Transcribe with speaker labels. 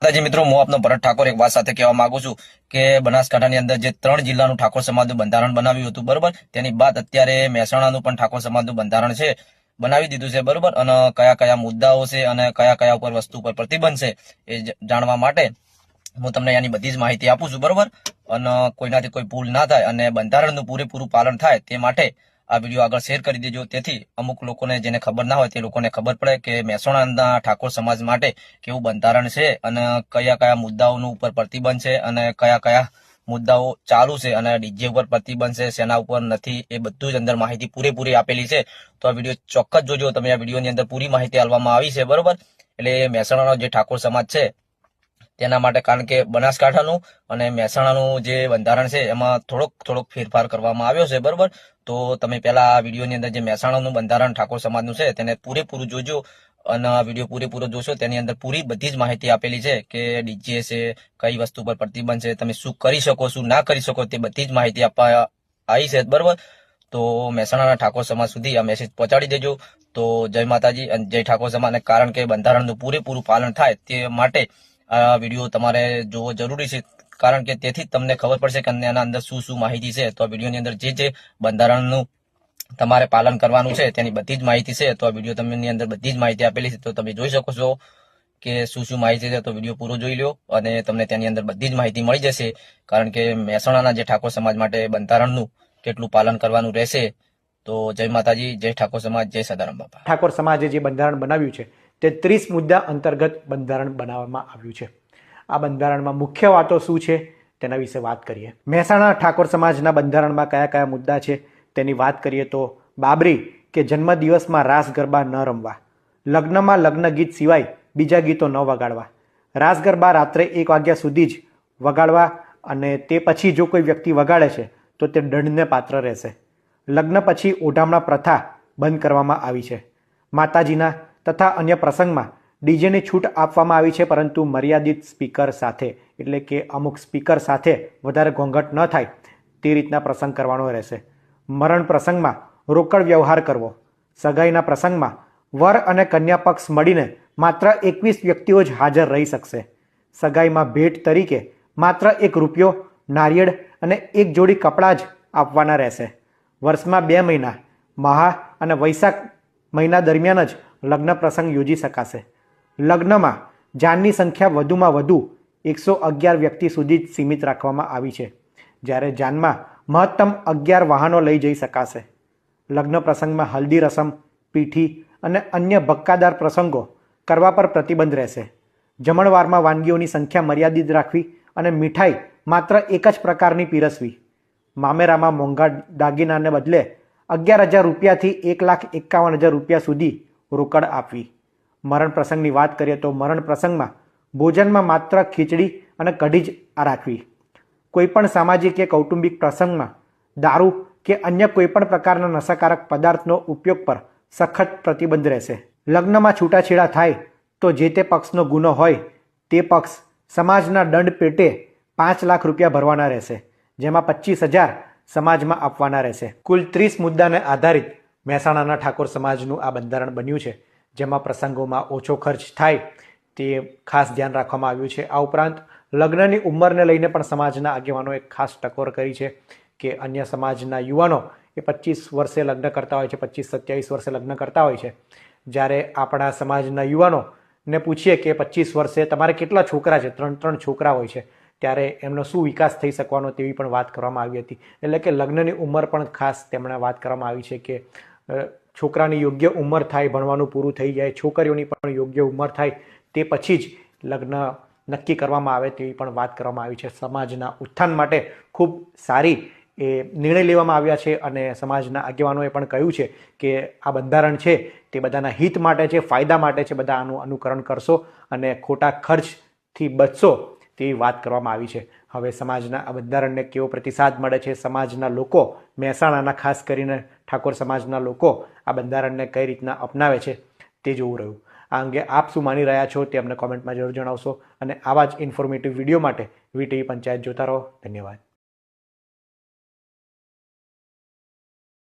Speaker 1: દાદાજી મિત્રો, હું આપનો ભરત ઠાકોર એક વાત સાથે કહેવા માંગુ છું કે બનાસકાંઠાની અંદર જે 3 જિલ્લાનું ઠાકોર સમાજનું બંધારણ બનાવ્યું હતું, બરોબર, તેની બાદ અત્યારે મહેસાણાનું પણ ઠાકોર સમાજનું બંધારણ છે બનાવી દીધું છે, બરોબર. અને કયા કયા મુદ્દાઓ છે અને કયા કયા ઉપર વસ્તુ પર પ્રતિબંધ છે એ જાણવા માટે હું તમને એની બધી જ માહિતી આપું છું, બરોબર. અને કોઈનાથી કોઈ ભૂલ ના થાય અને બંધારણનું પૂરેપૂરું પાલન થાય તે માટે આ વિડીયો આગળ શેર કરી દેજો, તેથી અમુક લોકોને જેને ખબર ના હોય તે લોકોને ખબર પડે કે મહેસાણાના ઠાકોર સમાજ માટે કેવું બંધારણ છે અને કયા કયા મુદ્દાઓનું ઉપર પ્રતિબંધ છે અને કયા કયા મુદ્દાઓ ચાલુ છે અને ડીજે ઉપર પ્રતિબંધ છે, સેના ઉપર નથી, એ બધું જ અંદર માહિતી પૂરેપૂરી આપેલી છે. તો આ વિડીયો ચોક્કસ જોજો તમે. આ વિડીયોની અંદર પૂરી માહિતી આપવામાં આવી છે, બરોબર. એટલે મહેસાણાનો જે ઠાકોર સમાજ છે તેના માટે, કારણ કે બનાસકાંઠાનું અને મહેસાણાનું જે બંધારણ છે એમાં થોડોક ફેરફાર કરવામાં આવ્યો છે, બરોબર. તો તમે પહેલા આ વિડીયોની અંદર જે મહેસાણાનું બંધારણ ઠાકોર સમાજનું છે તેને પૂરેપૂરું જોજો અને આ વિડીયો પૂરેપૂરો જોશો. તેની અંદર પૂરી બધી જ માહિતી આપેલી છે કે ડીજે છે, કઈ વસ્તુ પર પ્રતિબંધ છે, તમે શું કરી શકો શું ના કરી શકો, તે બધી જ માહિતી આપવા આવી છે, બરોબર. તો મહેસાણાના ઠાકોર સમાજ સુધી આ મેસેજ પહોંચાડી દેજો. તો જય માતાજી અને જય ઠાકોર સમાજ. કારણ કે બંધારણનું પૂરેપૂરું પાલન થાય તે માટે આ વિડીયો તમારે જોવો જરૂરી છે, કારણ કે તેથી તમને ખબર પડશે કે એના અંદર શું શું માહિતી છે. તો આ વિડીયોની અંદર જે બંધારણનું તમારે પાલન કરવાનું છે તેની બધી જ માહિતી છે. તો આ વિડીયો તમને અંદર બધી જ માહિતી આપેલી છે, તો તમે જોઈ શકો છો કે શું શું માહિતી છે. તો વિડીયો પૂરો જોઈ લો અને તમને તેની અંદર બધી જ માહિતી મળી જશે. કારણ કે મહેસાણાના જે ઠાકોર સમાજ માટે બંધારણનું કેટલું પાલન કરવાનું રહેશે. તો જય માતાજી, જય ઠાકોર સમાજ, જય સદારામ બાપા.
Speaker 2: ઠાકોર સમાજે જે બંધારણ બનાવ્યું છે તે 30 મુદ્દા અંતર્ગત બંધારણ બનાવવામાં આવ્યું છે. આ બંધારણમાં મુખ્ય વાતો શું છે તેના વિશે વાત કરીએ. મહેસાણા ઠાકોર સમાજના બંધારણમાં કયા કયા મુદ્દા છે તેની વાત કરીએ તો બાબરી કે જન્મદિવસમાં રાસ ગરબા ન રમવા, લગ્નમાં લગ્ન ગીત સિવાય બીજા ગીતો ન વગાડવા, રાસ ગરબા રાત્રે 1 વાગ્યા સુધી જ વગાડવા અને તે પછી જો કોઈ વ્યક્તિ વગાડે છે તો તે દંડને પાત્ર રહેશે. લગ્ન પછી ઓઢામણા પ્રથા બંધ કરવામાં આવી છે. માતાજીના તથા અન્ય પ્રસંગમાં ડીજેની છૂટ આપવામાં આવી છે, પરંતુ મર્યાદિત સ્પીકર સાથે, એટલે કે અમુક સ્પીકર સાથે વધારે ઘોંઘાટ ન થાય તે રીતના પ્રસંગ કરવાનો રહેશે. મરણ પ્રસંગમાં રોકડ વ્યવહાર કરવો. સગાઈના પ્રસંગમાં વર અને કન્યા પક્ષ મળીને માત્ર 21 વ્યક્તિઓ જ હાજર રહી શકશે. સગાઈમાં ભેટ તરીકે માત્ર 1 રૂપિયો, નારિયેળ અને 1 જોડી કપડાં જ આપવાના રહેશે. વર્ષમાં 2 મહિના, મહા અને વૈશાખ મહિના દરમિયાન જ લગ્ન પ્રસંગ યોજી શકાશે. લગ્નમાં જાનની સંખ્યા વધુમાં વધુ 111 વ્યક્તિ સુધી જ સીમિત રાખવામાં આવી છે, જ્યારે જાનમાં મહત્તમ 11 વાહનો લઈ જઈ શકાશે. લગ્ન પ્રસંગમાં હલ્દી રસમ, પીઠી અને અન્ય ભક્કાદાર પ્રસંગો કરવા પર પ્રતિબંધ રહેશે. જમણવારમાં વાનગીઓની સંખ્યા મર્યાદિત રાખવી અને મીઠાઈ માત્ર એક જ પ્રકારની પીરસવી. મામેરામાં મોંઘા દાગીનાને બદલે 11,000 રૂપિયાથી 1,51,000 રૂપિયા સુધી રોકડ આપવી. મરણ પ્રસંગની વાત કરીએ તો મરણ પ્રસંગમાં ભોજનમાં માત્ર ખીચડી અને કઢી જ રાખવી. કોઈપણ સામાજિક કે કૌટુંબિક પ્રસંગમાં દારૂ કે અન્ય કોઈપણ પ્રકારના નશાકારક પદાર્થનો ઉપયોગ પર સખત પ્રતિબંધ રહેશે. લગ્નમાં છૂટાછેડા થાય તો જે તે પક્ષનો ગુનો હોય તે પક્ષ સમાજના દંડ પેટે 5 લાખ રૂપિયા ભરવાના રહેશે, જેમાં 25,000 સમાજમાં આપવાના રહેશે. કુલ 30 મુદ્દાને આધારિત મહેસાણાના ઠાકોર સમાજનું આ બંધારણ બન્યું છે, જેમાં પ્રસંગોમાં ઓછો ખર્ચ થાય તે ખાસ ધ્યાન રાખવામાં આવ્યું છે. આ ઉપરાંત લગ્નની ઉંમરને લઈને પણ સમાજના આગેવાનોએ ખાસ ટકોર કરી છે કે અન્ય સમાજના યુવાનો એ 25 વર્ષે લગ્ન કરતા હોય છે, 25-27 વર્ષે લગ્ન કરતા હોય છે, જ્યારે આપણા સમાજના યુવાનોને પૂછીએ કે 25 વર્ષે તમારે કેટલા છોકરા છે, 3 છોકરા હોય છે, ત્યારે એમનો શું વિકાસ થઈ શકવાનો તેવી પણ વાત કરવામાં આવી હતી. એટલે કે લગ્નની ઉંમર પણ ખાસ તેમણે વાત કરવામાં આવી છે કે છોકરાની યોગ્ય ઉંમર થાય, ભણવાનું પૂરું થઈ જાય, છોકરીઓની પણ યોગ્ય ઉંમર થાય તે પછી જ લગ્ન નક્કી કરવામાં આવે તેવી પણ વાત કરવામાં આવી છે. સમાજના ઉત્થાન માટે ખૂબ સારી એ નિર્ણય લેવામાં આવ્યા છે અને સમાજના આગેવાનોએ પણ કહ્યું છે કે આ બંધારણ છે તે બધાના હિત માટે છે, ફાયદા માટે છે, બધા આનું અનુકરણ કરશો અને ખોટા ખર્ચથી બચશો તેવી વાત કરવામાં આવી છે. હવે સમાજના આ બંધારણને કેવો પ્રતિસાદ મળે છે, સમાજના લોકો, મહેસાણાના ખાસ કરીને ઠાકોર સમાજના લોકો આ બંધારણને કઈ રીતના અપનાવે છે તે જોવું રહ્યું. આ અંગે આપ શું માની રહ્યા છો તે અમને કોમેન્ટમાં જરૂર જણાવશો અને આવા જ ઇન્ફોર્મેટિવ વિડીયો માટે વીટીવી પંચાયત જોતા રહો. ધન્યવાદ.